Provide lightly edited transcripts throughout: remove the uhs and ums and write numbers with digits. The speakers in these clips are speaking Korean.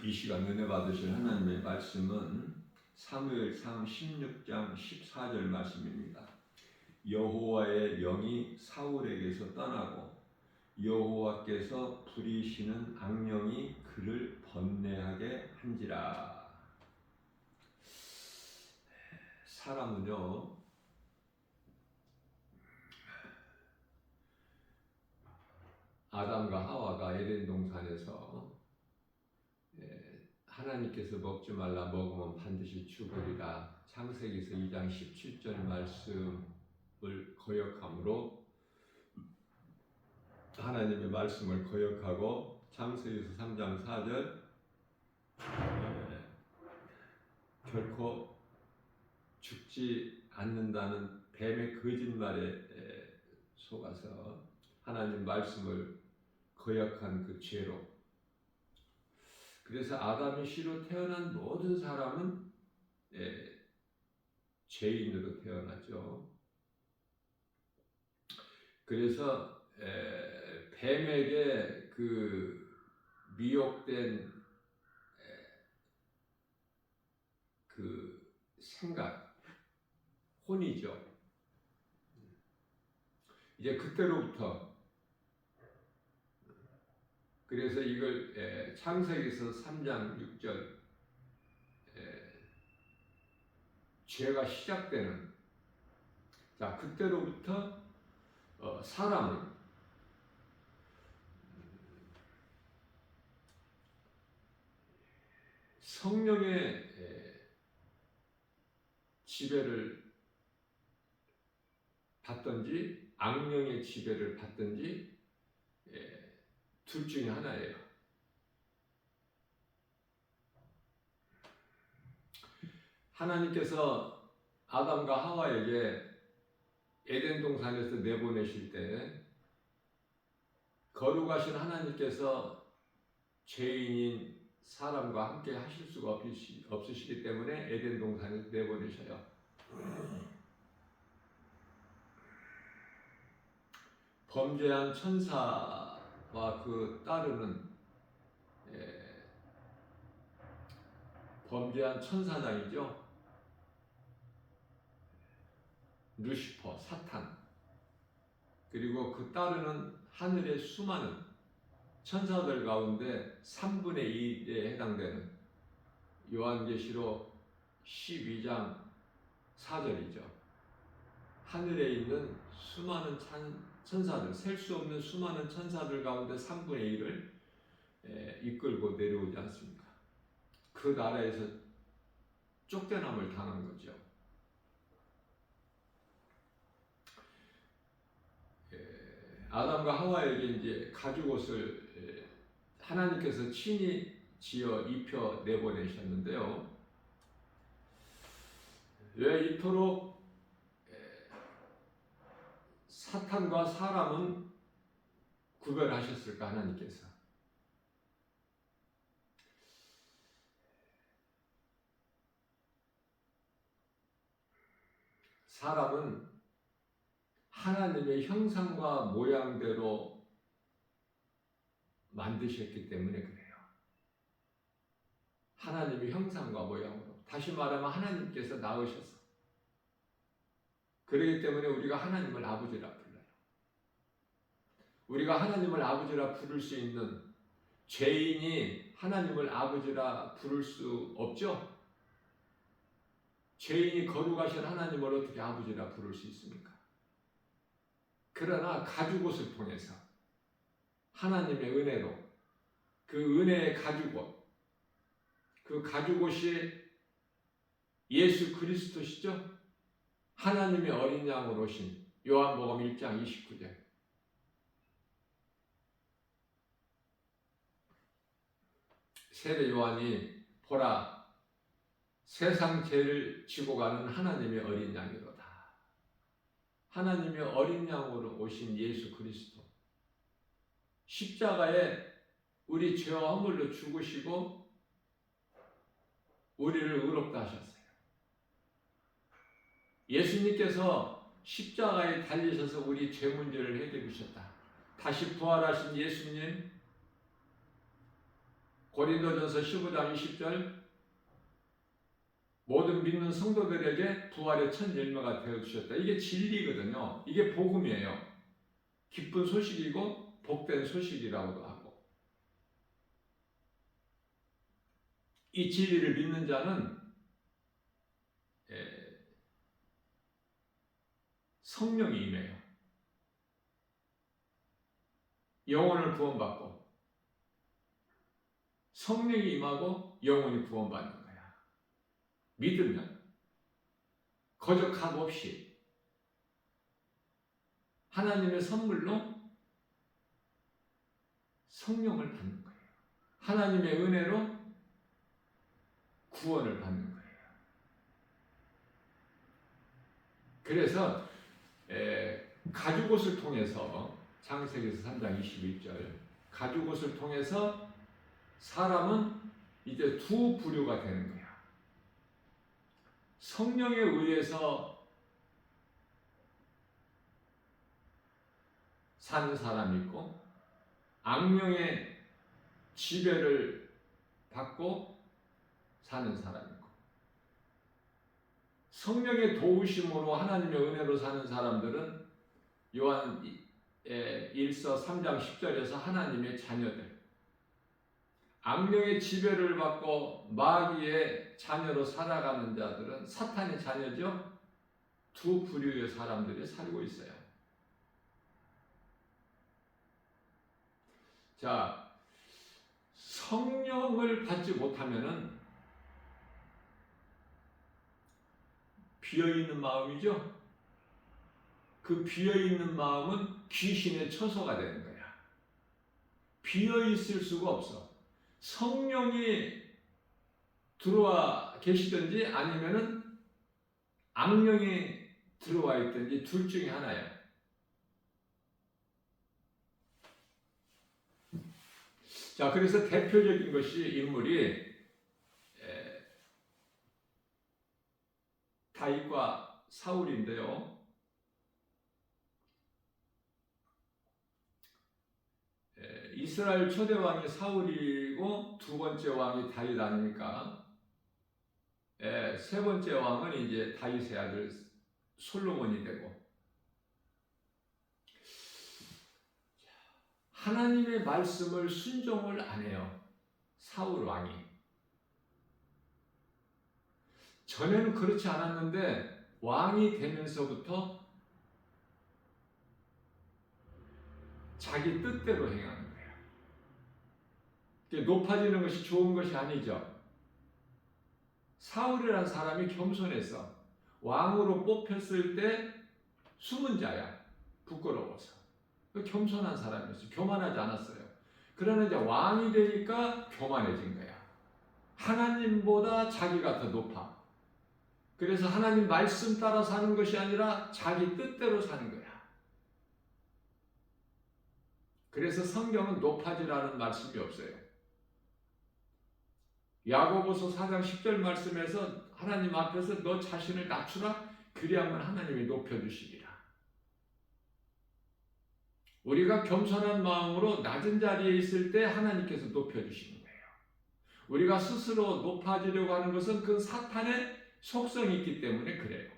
이 시간 은혜 받으실 하나님의 말씀은 사무엘상 16장 14절 말씀입니다. 여호와의 영이 사울에게서 떠나고 여호와께서 부리시는 악령이 그를 번뇌하게 한지라. 사람은요, 아담과 하와가 에덴 동산에서 하나님께서 먹지 말라, 먹으면 반드시 죽으리라, 창세기서 2장 17절 말씀을 거역함으로 하나님의 말씀을 거역하고 창세기서 3장 4절 결코 죽지 않는다는 뱀의 거짓말에 속아서 하나님 말씀을 거역한 그 죄로, 그래서 아담이 씨로 태어난 모든 사람은 죄인으로 태어나죠. 그래서 뱀에게 그 미혹된 그 생각, 혼이죠. 이제 그때로부터, 그래서 이걸 창세기서 3장 6절 죄가 시작되는, 자, 그때로부터 사람은 성령의 지배를 받든지 악령의 지배를 받든지 둘 중에 하나예요. 하나님께서 아담과 하와에게 에덴 동산에서 내보내실 때 거룩하신 하나님께서 죄인인 사람과 함께 하실 수가 없으시기 때문에 에덴 동산에서 내보내셔요. 범죄한 천사와 그 따르는 범죄한 천사장이죠. 루시퍼, 사탄, 그리고 그 따르는 하늘의 수많은 천사들 가운데 3분의 1에 해당되는 요한계시록 12장 4절이죠. 하늘에 있는 수많은 천사들, 셀 수 없는 수많은 천사들 가운데 3분의 1을 이끌고 내려오지 않습니까? 그 나라에서 쫓겨남을 당한 거죠. 아담과 하와에게 이제 가죽옷을 하나님께서 친히 지어 입혀 내보내셨는데요. 왜 이토록 사탄과 사람은 구별하셨을까, 하나님께서? 사람은 하나님의 형상과 모양대로 만드셨기 때문에 그래요. 하나님의 형상과 모양으로. 다시 말하면 하나님께서 낳으셔서. 그렇기 때문에 우리가 하나님을 아버지라 불러요. 우리가 하나님을 아버지라 부를 수 있는, 죄인이 하나님을 아버지라 부를 수 없죠? 죄인이 거룩하신 하나님을 어떻게 아버지라 부를 수 있습니까? 그러나 가죽옷을 통해서 하나님의 은혜로, 그 은혜의 가죽옷, 그 가죽옷이 예수 그리스도시죠? 하나님의 어린 양으로 오신 요한복음 1장 29절. 세례 요한이 보라, 세상 죄를 지고 가는 하나님의 어린 양이로다. 하나님의 어린 양으로 오신 예수 그리스도, 십자가에 우리 죄와 허물로 죽으시고 우리를 의롭다 하셨어요. 예수님께서 십자가에 달리셔서 우리 죄 문제를 해결해 주셨다. 다시 부활하신 예수님, 고린도전서 15장 20절 모든 믿는 성도들에게 부활의 첫 열매가 되어주셨다. 이게 진리거든요. 이게 복음이에요. 기쁜 소식이고 복된 소식이라고도 하고, 이 진리를 믿는 자는 성령이 임해요. 영혼을 구원받고 성령이 임하고 영혼이 구원받는 거야. 믿으면 거적함 없이 하나님의 선물로 성령을 받는 거예요. 하나님의 은혜로 구원을 받는 거예요. 그래서 가죽옷을 통해서 창세기에서 3장 21절 가죽옷을 통해서 사람은 이제 두 부류가 되는 거야. 성령에 의해서 사는 사람이 있고 악령의 지배를 받고 사는 사람이 있고, 성령의 도우심으로 하나님의 은혜로 사는 사람들은 요한 1서 3장 10절에서 하나님의 자녀들, 악령의 지배를 받고 마귀의 자녀로 살아가는 자들은 사탄의 자녀죠. 두 부류의 사람들이 살고 있어요. 자, 성령을 받지 못하면은 비어있는 마음이죠. 그 비어있는 마음은 귀신의 처소가 되는 거야. 비어있을 수가 없어. 성령이 들어와 계시든지 아니면은 악령이 들어와 있든지 둘 중에 하나야. 자, 그래서 대표적인 것이 인물이 다윗과 사울인데요. 이스라엘 초대 왕이 사울이고 두 번째 왕이 다윗 아닙니까? 세 번째 왕은 이제 다윗의 아들 솔로몬이 되고, 하나님의 말씀을 순종을 안 해요. 사울 왕이. 전에는 그렇지 않았는데 왕이 되면서부터 자기 뜻대로 행하는 거예요. 높아지는 것이 좋은 것이 아니죠. 사울이라는 사람이 겸손했어. 왕으로 뽑혔을 때 숨은 자야. 부끄러워서. 겸손한 사람이었어요. 교만하지 않았어요. 그러나 이제 왕이 되니까 교만해진 거야. 하나님보다 자기가 더 높아. 그래서 하나님 말씀 따라 사는 것이 아니라 자기 뜻대로 사는 거야. 그래서 성경은 높아지라는 말씀이 없어요. 야고보서 4장 10절 말씀에서 하나님 앞에서 너 자신을 낮추라. 그리하면 하나님이 높여주시리라. 우리가 겸손한 마음으로 낮은 자리에 있을 때 하나님께서 높여주시는 거예요. 우리가 스스로 높아지려고 하는 것은 그 사탄의 속성이 있기 때문에 그래요.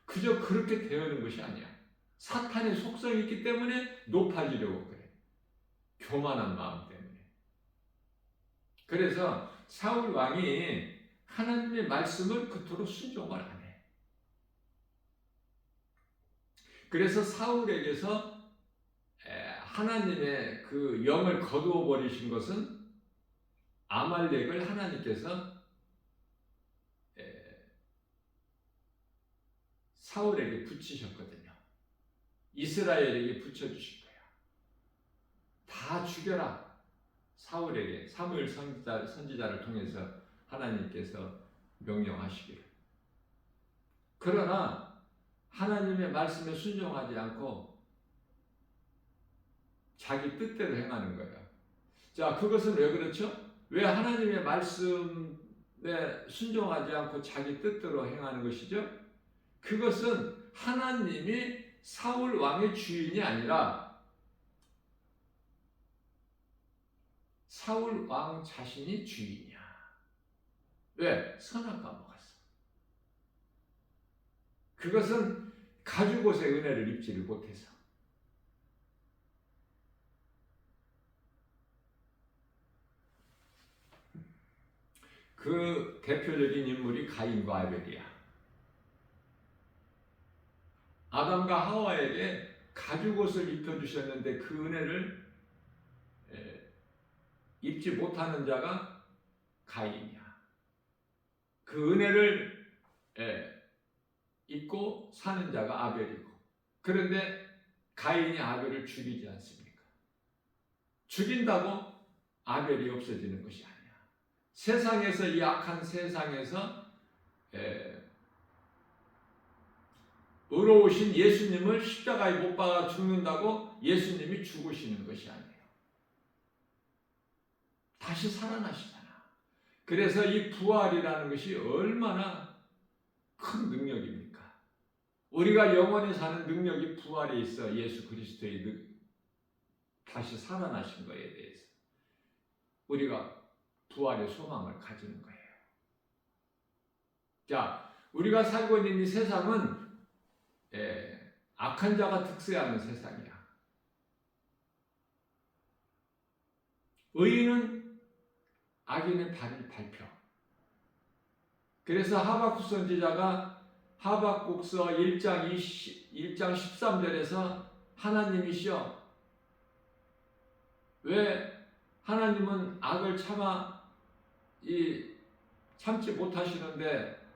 그저 그렇게 되어는 것이 아니야. 사탄의 속성이 있기 때문에 높아지려고 그래. 교만한 마음 때문에. 그래서 사울 왕이 하나님의 말씀을 그토록 순종을 안 해. 그래서 사울에게서 하나님의 그 영을 거두어 버리신 것은 아말렉을 하나님께서 사울에게 붙이셨거든요. 이스라엘에게 붙여주신 거야. 다 죽여라. 사울에게 사무엘 선지자를 통해서 하나님께서 명령하시기를. 그러나 하나님의 말씀에 순종하지 않고 자기 뜻대로 행하는 거예요. 자, 그것은 왜 그렇죠? 왜 하나님의 말씀에 순종하지 않고 자기 뜻대로 행하는 것이죠? 그것은 하나님이 사울 왕의 주인이 아니라 사울 왕 자신이 주인이야. 왜? 선악 까먹었어. 그것은 가죽옷의 은혜를 입지를 못해서. 그 대표적인 인물이 가인과 아벨이야. 아담과 하와에게 가죽옷을 입혀주셨는데 그 은혜를 입지 못하는 자가 가인이야. 그 은혜를 입고 사는 자가 아벨이고. 그런데 가인이 아벨을 죽이지 않습니까? 죽인다고 아벨이 없어지는 것이 아니야. 세상에서, 이 악한 세상에서 의로우신 예수님을 십자가에 못 박아 죽는다고 예수님이 죽으시는 것이 아니에요. 다시 살아나시잖아. 그래서 이 부활이라는 것이 얼마나 큰 능력입니까? 우리가 영원히 사는 능력이 부활에 있어. 예수 그리스도의 다시 살아나신 것에 대해서 우리가 부활의 소망을 가지는 거예요. 자, 우리가 살고 있는 이 세상은 악한 자가 득세하는 세상이야. 의인은 악인의 발을 밟혀. 그래서 하박국 선지자가 하박국서 1장 13절에서 하나님이시여, 왜 하나님은 악을 참지 못하시는데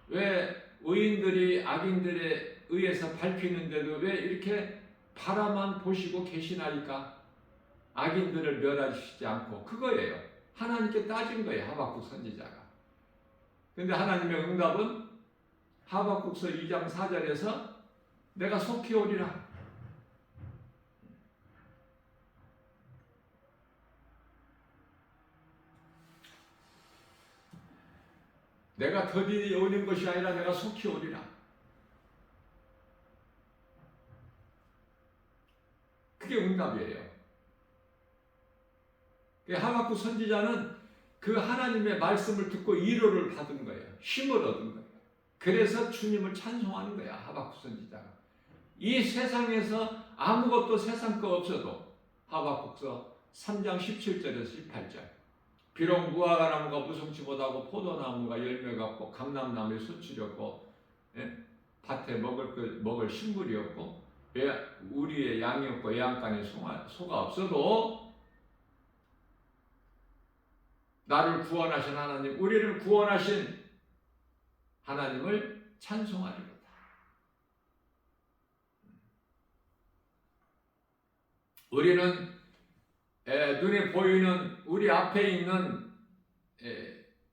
왜 의인들이 악인들에 의해서 밟히는데도 왜 이렇게 바라만 보시고 계시나이까? 악인들을 멸하시지 않고. 그거예요. 하나님께 따진 거예요, 하박국 선지자가. 근데 하나님의 응답은 하박국서 2장 4절에서 내가 속히 오리라. 내가 더디 오는 것이 아니라 내가 속히 오리라. 그게 응답이에요. 하박국 선지자는 그 하나님의 말씀을 듣고 위로를 받은 거예요. 힘을 얻은 거예요. 그래서 주님을 찬송하는 거야, 하박국 선지자가. 이 세상에서 아무것도 세상 거 없어도 하박국서 3장 17절에서 18절. 비록 무화과나무가 무성치 못하고 포도나무가 열매가 없고 감람나무에 수출이 없고 밭에 먹을 식물이 없고 우리의 양이 없고 애양간에 소가 없어도 나를 구원하신 하나님, 우리를 구원하신 하나님을 찬송하리로다. 우리는 눈에 보이는 우리 앞에 있는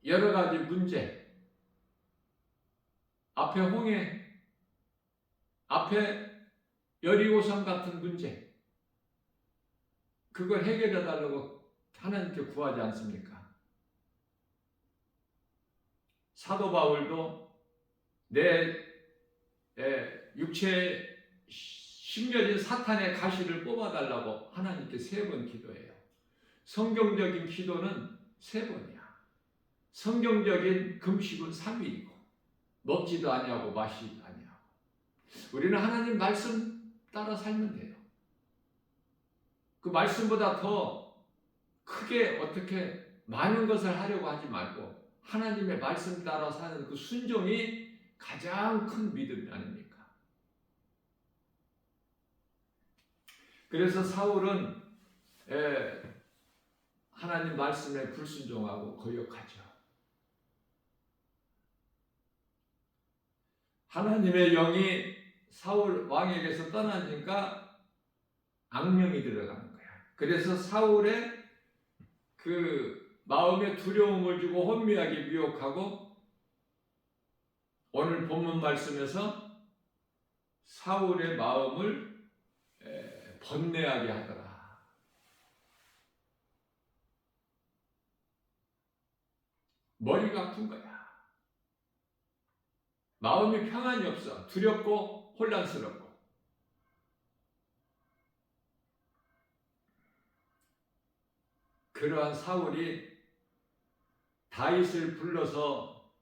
여러 가지 문제, 앞에 홍해, 앞에 여리고성 같은 문제, 그걸 해결해 달라고 하나님께 구하지 않습니까? 사도 바울도 내 육체에 심겨진 사탄의 가시를 뽑아달라고 하나님께 3번 기도해요. 성경적인 기도는 3번이야. 성경적인 금식은 3일이고 먹지도 아니하고 마시지도 아니하고. 우리는 하나님 말씀 따라 살면 돼요. 그 말씀보다 더 크게 어떻게 많은 것을 하려고 하지 말고 하나님의 말씀 따라 사는 그 순종이 가장 큰 믿음이 아닙니까? 그래서 사울은 하나님 말씀에 불순종하고 거역하죠. 하나님의 영이 사울 왕에게서 떠나니까 악령이 들어가는 거야. 그래서 사울의 그 마음에 두려움을 주고 혼미하게 미혹하고, 오늘 본문 말씀에서 사울의 마음을 번뇌하게 하더라. 머리가 아픈 거야. 마음이 평안이 없어. 두렵고 혼란스럽고. 그러한 사울이 다윗을 불러서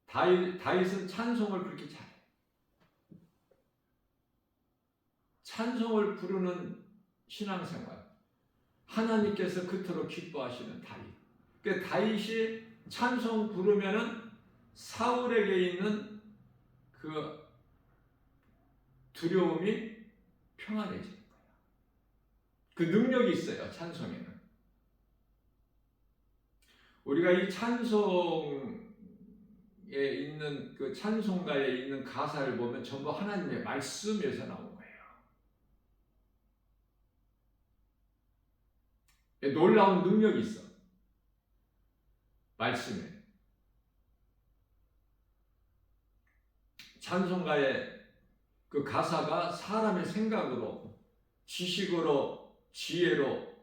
다윗은 찬송을 그렇게 잘해. 찬송을 부르는 신앙생활. 하나님께서 그토록 기뻐하시는 다윗. 그 다윗이 찬송 부르면은 사울에게 있는 그 두려움이 평안해지는 거야. 그 능력이 있어요, 찬송에는. 우리가 이 찬송에 있는 그 찬송가에 있는 가사를 보면 전부 하나님의 말씀에서 나온 거예요. 놀라운 능력이 있어. 말씀에. 찬송가의 그 가사가 사람의 생각으로, 지식으로, 지혜로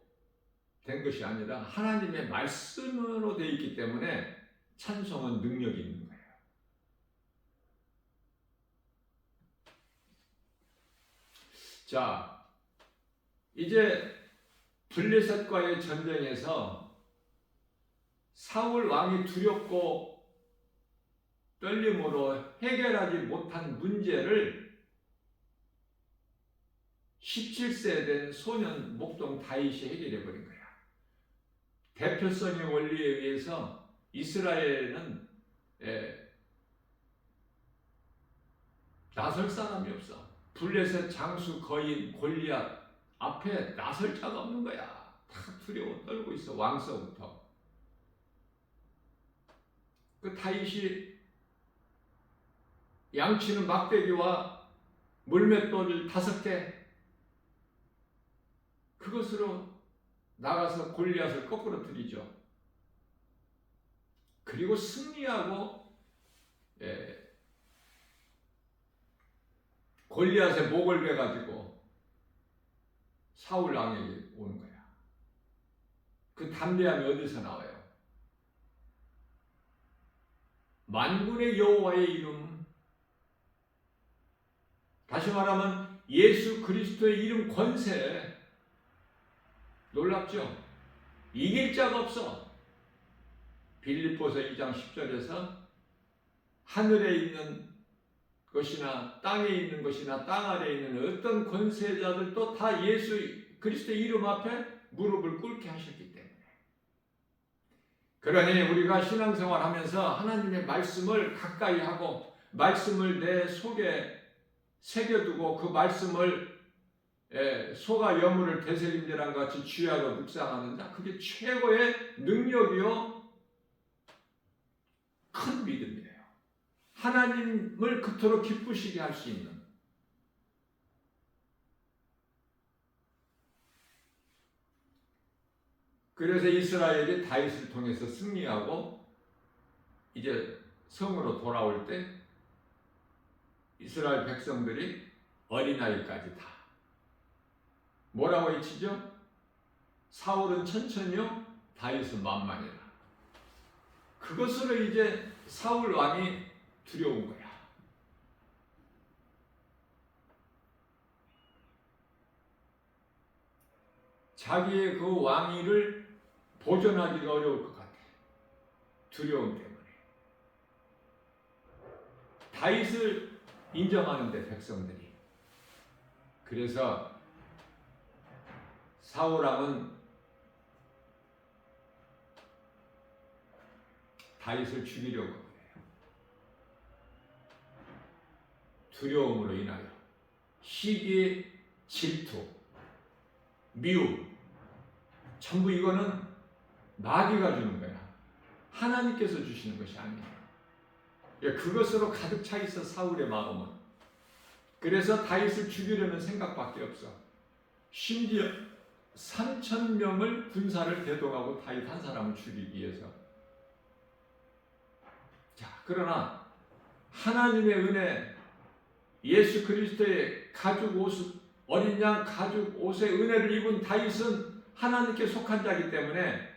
된 것이 아니라 하나님의 말씀으로 되어 있기 때문에 찬송은 능력이 있는 거예요. 자, 이제 블레셋과의 전쟁에서 사울 왕이 두렵고 떨림으로 해결하지 못한 문제를 17세 된 소년 목동 다윗이 해결해 버린 거야. 대표성의 원리에 의해서 이스라엘은 나설 사람이 없어. 블레셋 장수 거인 골리앗 앞에 나설 자가 없는 거야. 다 두려워 떨고 있어. 왕서부터. 그 다윗이 양치는 막대기와 물맷돌을 5개 그것으로 나가서 골리앗을 거꾸로 들이죠. 그리고 승리하고 골리앗의 목을 베가지고 사울 왕에게 오는 거야. 그 담대함이 어디서 나와요? 만군의 여호와의 이름, 다시 말하면 예수 그리스도의 이름 권세. 놀랍죠? 이길 자가 없어. 빌립보서 2장 10절에서 하늘에 있는 것이나 땅에 있는 것이나 땅 아래에 있는 어떤 권세자들도 다 예수 그리스도의 이름 앞에 무릎을 꿇게 하셨기 때문에. 그러니 우리가 신앙생활하면서 하나님의 말씀을 가까이 하고 말씀을 내 속에 새겨두고 그 말씀을 소가 여물을 되새김질한 같이 쥐하고 묵상하는 자, 그게 최고의 능력이요 큰 믿음이에요. 하나님을 그토록 기쁘시게 할 수 있는. 그래서 이스라엘이 다윗을 통해서 승리하고 이제 성으로 돌아올 때 이스라엘 백성들이 어린아이까지 다 뭐라고 외치죠? 사울은 천천히요, 다윗은 만만이라. 그것으로 이제 사울 왕이 두려운 거야. 자기의 그 왕위를 보존하기가 어려울 것 같아. 두려움 때문에. 다윗을 인정하는데 백성들이. 그래서 사울 왕은 다윗을 죽이려고 해요. 두려움으로 인하여 시기, 질투, 미움, 전부 이거는 마귀가 주는 거야. 하나님께서 주시는 것이 아니에요. 그것으로 가득 차 있어 사울의 마음은. 그래서 다윗을 죽이려는 생각밖에 없어. 심지어 3,000명을 군사를 대동하고 다윗 한 사람을 죽이기 위해서. 자, 그러나 하나님의 은혜, 예수 그리스도의 가죽 옷, 어린 양 가죽 옷의 은혜를 입은 다윗은 하나님께 속한 자이기 때문에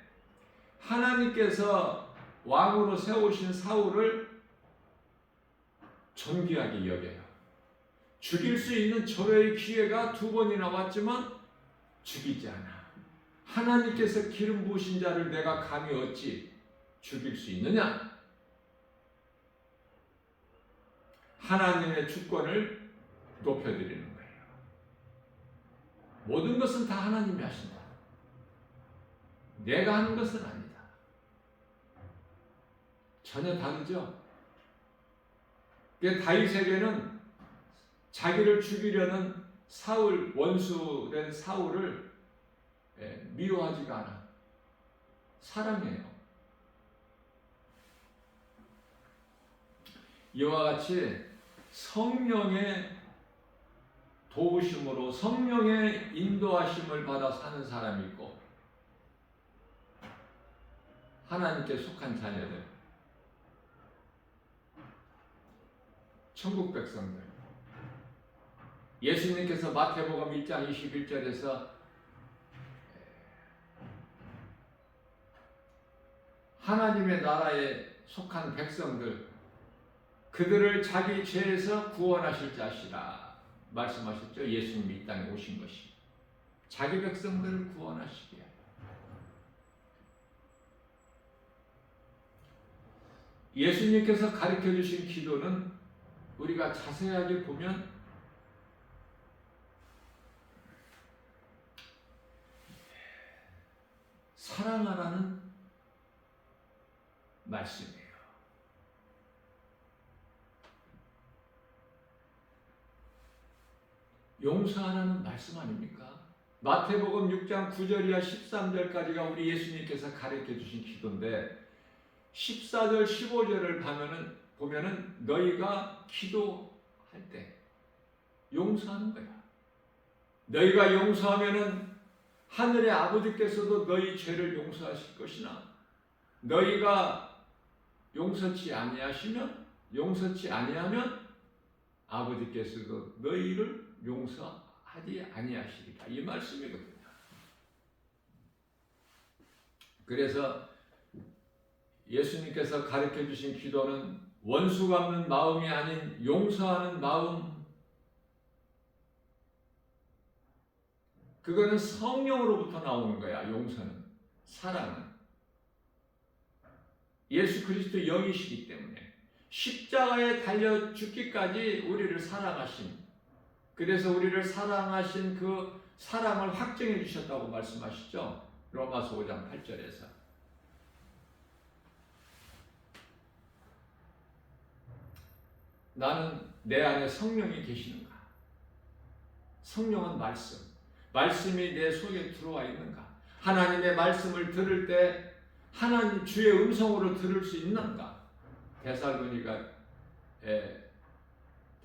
하나님께서 왕으로 세우신 사울을 존귀하게 여겨요. 죽일 수 있는 절호의 기회가 2번이나 왔지만 죽이지 않아. 하나님께서 기름 부으신 자를 내가 감히 어찌 죽일 수 있느냐? 하나님의 주권을 높여드리는 거예요. 모든 것은 다 하나님이 하신다. 내가 하는 것은 아니다. 전혀 다르죠? 다윗에게는 자기를 죽이려는 사울, 원수된 사울을 미워하지가 않아. 사랑해요. 이와 같이 성령의 도우심으로 성령의 인도하심을 받아 사는 사람이 있고, 하나님께 속한 자녀들, 천국 백성들, 예수님께서 마태복음 1장 21절에서 하나님의 나라에 속한 백성들, 그들을 자기 죄에서 구원하실 자시라 말씀하셨죠. 예수님이 이 땅에 오신 것이 자기 백성들을 구원하시게. 예수님께서 가르쳐 주신 기도는 우리가 자세하게 보면 사랑하라는 말씀이에요. 용서하라는 말씀 아닙니까? 마태복음 6장 9절 이하 13절까지가 우리 예수님께서 가르쳐 주신 기도인데, 14절 15절을 보면은 너희가 기도할 때 용서하는 거야. 너희가 용서하면은 하늘의 아버지께서도 너희 죄를 용서하실 것이나, 너희가 용서치 아니하면 아버지께서도 너희를 용서하지 아니하시리라, 이 말씀이거든요. 그래서 예수님께서 가르쳐 주신 기도는 원수 갚는 마음이 아닌 용서하는 마음, 그거는 성령으로부터 나오는 거야. 용서는, 사랑은 예수 그리스도 영이시기 때문에 십자가에 달려 죽기까지 우리를 사랑하신, 그래서 우리를 사랑하신 그 사랑을 확증해 주셨다고 말씀하시죠. 로마서 5장 8절에서. 나는 내 안에 성령이 계시는가? 성령은 말씀. 말씀이 내 속에 들어와 있는가? 하나님의 말씀을 들을 때 하나님 주의 음성으로 들을 수 있는가?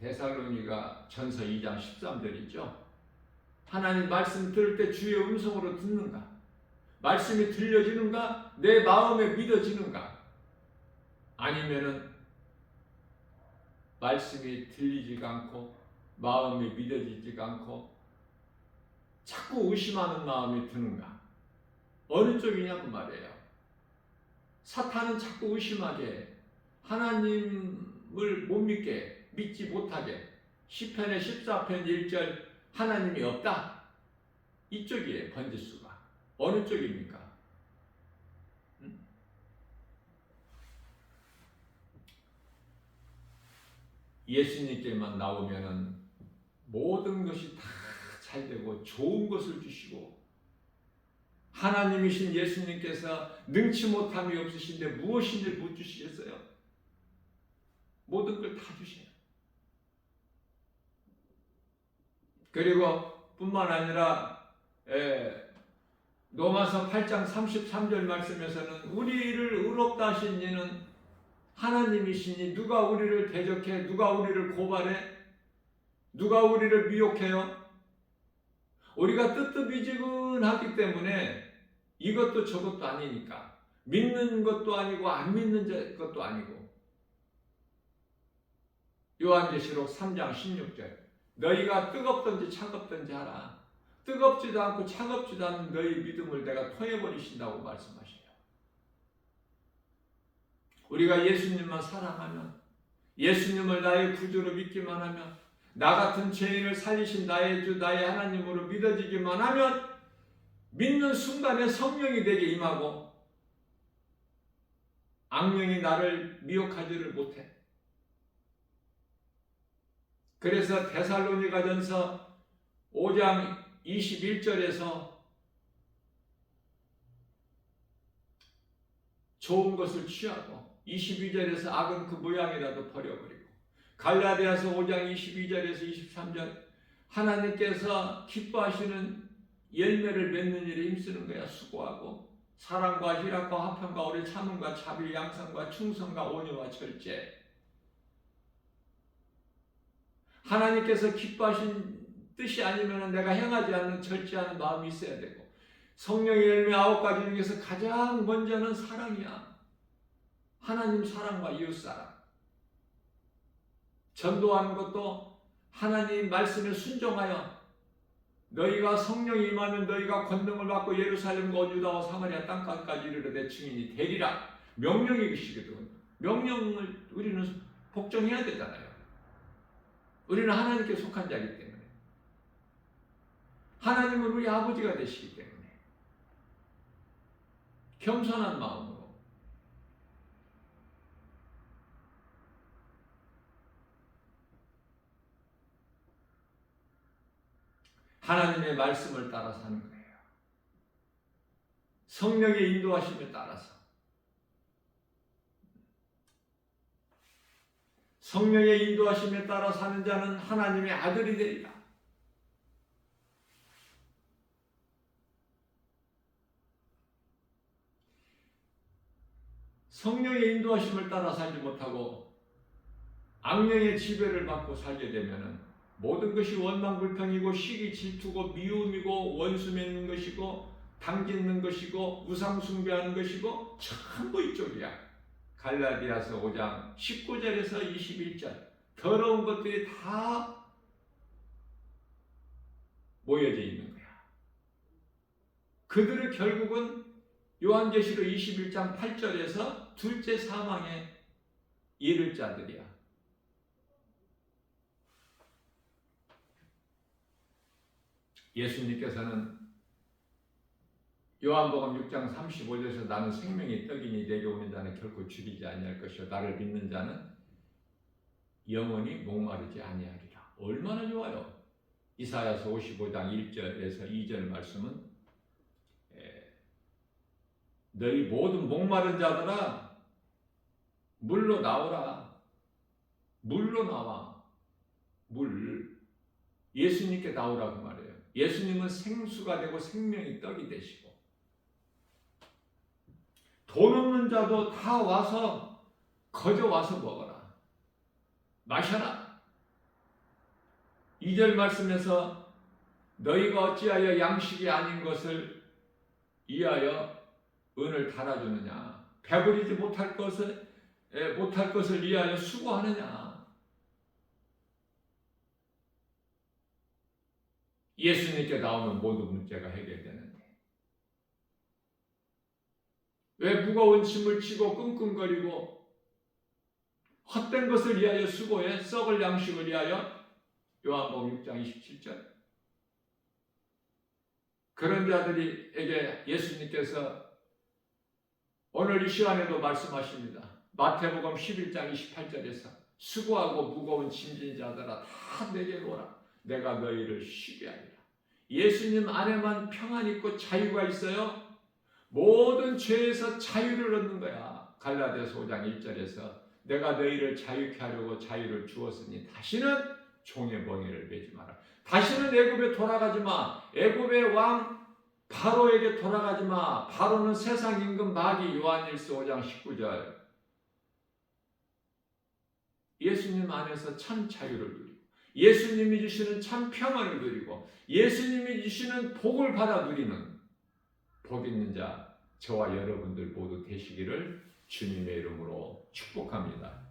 데살로니가 전서 2장 13절이죠. 하나님 말씀 들을 때 주의 음성으로 듣는가? 말씀이 들려지는가? 내 마음에 믿어지는가? 아니면은 말씀이 들리지가 않고 마음이 믿어지지가 않고 자꾸 의심하는 마음이 드는가? 어느 쪽이냐고 말이에요. 사탄은 자꾸 의심하게 해. 하나님을 못 믿게, 믿지 못하게. 시편의 14편 1절 하나님이 없다. 이쪽이에요. 번지수가. 어느 쪽입니까? 예수님께만 나오면은 모든 것이 다 잘 되고 좋은 것을 주시고, 하나님이신 예수님께서 능치 못함이 없으신데 무엇인지 못 주시겠어요? 모든 걸 다 주셔요. 그리고 뿐만 아니라 로마서 8장 33절 말씀에서는 우리를 의롭다 하신 이는 하나님이시니 누가 우리를 대적해, 누가 우리를 고발해, 누가 우리를 미혹해요? 우리가 뜨뜻미지근하기 때문에 이것도 저것도 아니니까, 믿는 것도 아니고 안 믿는 것도 아니고. 요한계시록 3장 16절 너희가 뜨겁든지 차갑든지 하라. 뜨겁지도 않고 차갑지도 않은 너희 믿음을 내가 토해버리신다고 말씀하셔요. 우리가 예수님만 사랑하면, 예수님을 나의 구주로 믿기만 하면, 나 같은 죄인을 살리신 나의 주 나의 하나님으로 믿어지기만 하면 믿는 순간에 성령이 내게 임하고 악령이 나를 미혹하지를 못해. 그래서 데살로니가전서 5장 21절에서 좋은 것을 취하고 22절에서 악은 그 모양이라도 버려버리고 갈라디아서 5장 22절에서 23절 하나님께서 기뻐하시는 열매를 맺는 일에 힘쓰는 거야. 수고하고 사랑과 희락과 화평과 오래 참음과 자비 양선과 충성과 온유와 절제. 하나님께서 기뻐하신 뜻이 아니면 내가 행하지 않는 절제하는 마음이 있어야 되고 성령의 열매 9가지 중에서 가장 먼저는 사랑이야. 하나님 사랑과 이웃 사랑. 전도하는 것도 하나님 말씀에 순종하여 너희가 성령이 임하면 너희가 권능을 받고 예루살렘과 온 유다와 사마리아 땅까지 이르러 내 증인이 되리라. 명령이시거든. 명령을 우리는 복종해야 되잖아요. 우리는 하나님께 속한 자이기 때문에. 하나님은 우리 아버지가 되시기 때문에. 겸손한 마음으로 하나님의 말씀을 따라 사는 거예요. 성령의 인도하심에 따라서. 성령의 인도하심에 따라 사는 자는 하나님의 아들이 되리라. 성령의 인도하심을 따라 살지 못하고 악령의 지배를 받고 살게 되면 모든 것이 원망불평이고 시기 질투고 미움이고 원수 맺는 것이고 당짓는 것이고 우상 숭배하는 것이고 전부 이쪽이야. 갈라디아서 5장 19절에서 21절 더러운 것들이 다 모여져 있는 거야. 그들은 결국은 요한계시록 21장 8절에서 둘째 사망에 이를 자들이야. 예수님께서는 요한복음 6장 35절에서 나는 생명의 떡이니 내게 오는 자는 결코 죽이지 아니할 것이요 나를 믿는 자는 영원히 목마르지 아니하리라. 얼마나 좋아요. 이사야서 55장 1절에서 2절 말씀은 너희 모든 목마른 자들아 물로 나오라. 물로 나와. 물. 예수님께 나오라고 말해요. 예수님은 생수가 되고 생명의 떡이 되시고 돈 없는 자도 다 와서 거저 와서 먹어라. 마셔라. 2절 말씀에서 너희가 어찌하여 양식이 아닌 것을 이하여 은을 달아주느냐. 배부리지 못할 것을 위하여 수고하느냐. 예수님께 나오면 모든 문제가 해결되는데 왜 무거운 짐을 지고 끙끙거리고 헛된 것을 위하여 수고해? 썩을 양식을 위하여? 요한복음 6장 27절. 그런 자들에게 예수님께서 오늘 이 시간에도 말씀하십니다. 마태복음 11장 28절에서 수고하고 무거운 짐진 자들아 다 내게로 오라. 내가 너희를 쉬게 하리라. 예수님 안에만 평안 있고 자유가 있어요. 모든 죄에서 자유를 얻는 거야. 갈라디아서 5장 1절에서 내가 너희를 자유케 하려고 자유를 주었으니 다시는 종의 멍에를 매지 마라. 다시는 애굽에 돌아가지 마. 애굽의 왕 바로에게 돌아가지 마. 바로는 세상 임금 마귀. 요한일서 5장 19절. 예수님 안에서 참 자유를 누리고 예수님이 주시는 참 평안을 누리고 예수님이 주시는 복을 받아 누리는 복 있는 자 저와 여러분들 모두 되시기를 주님의 이름으로 축복합니다.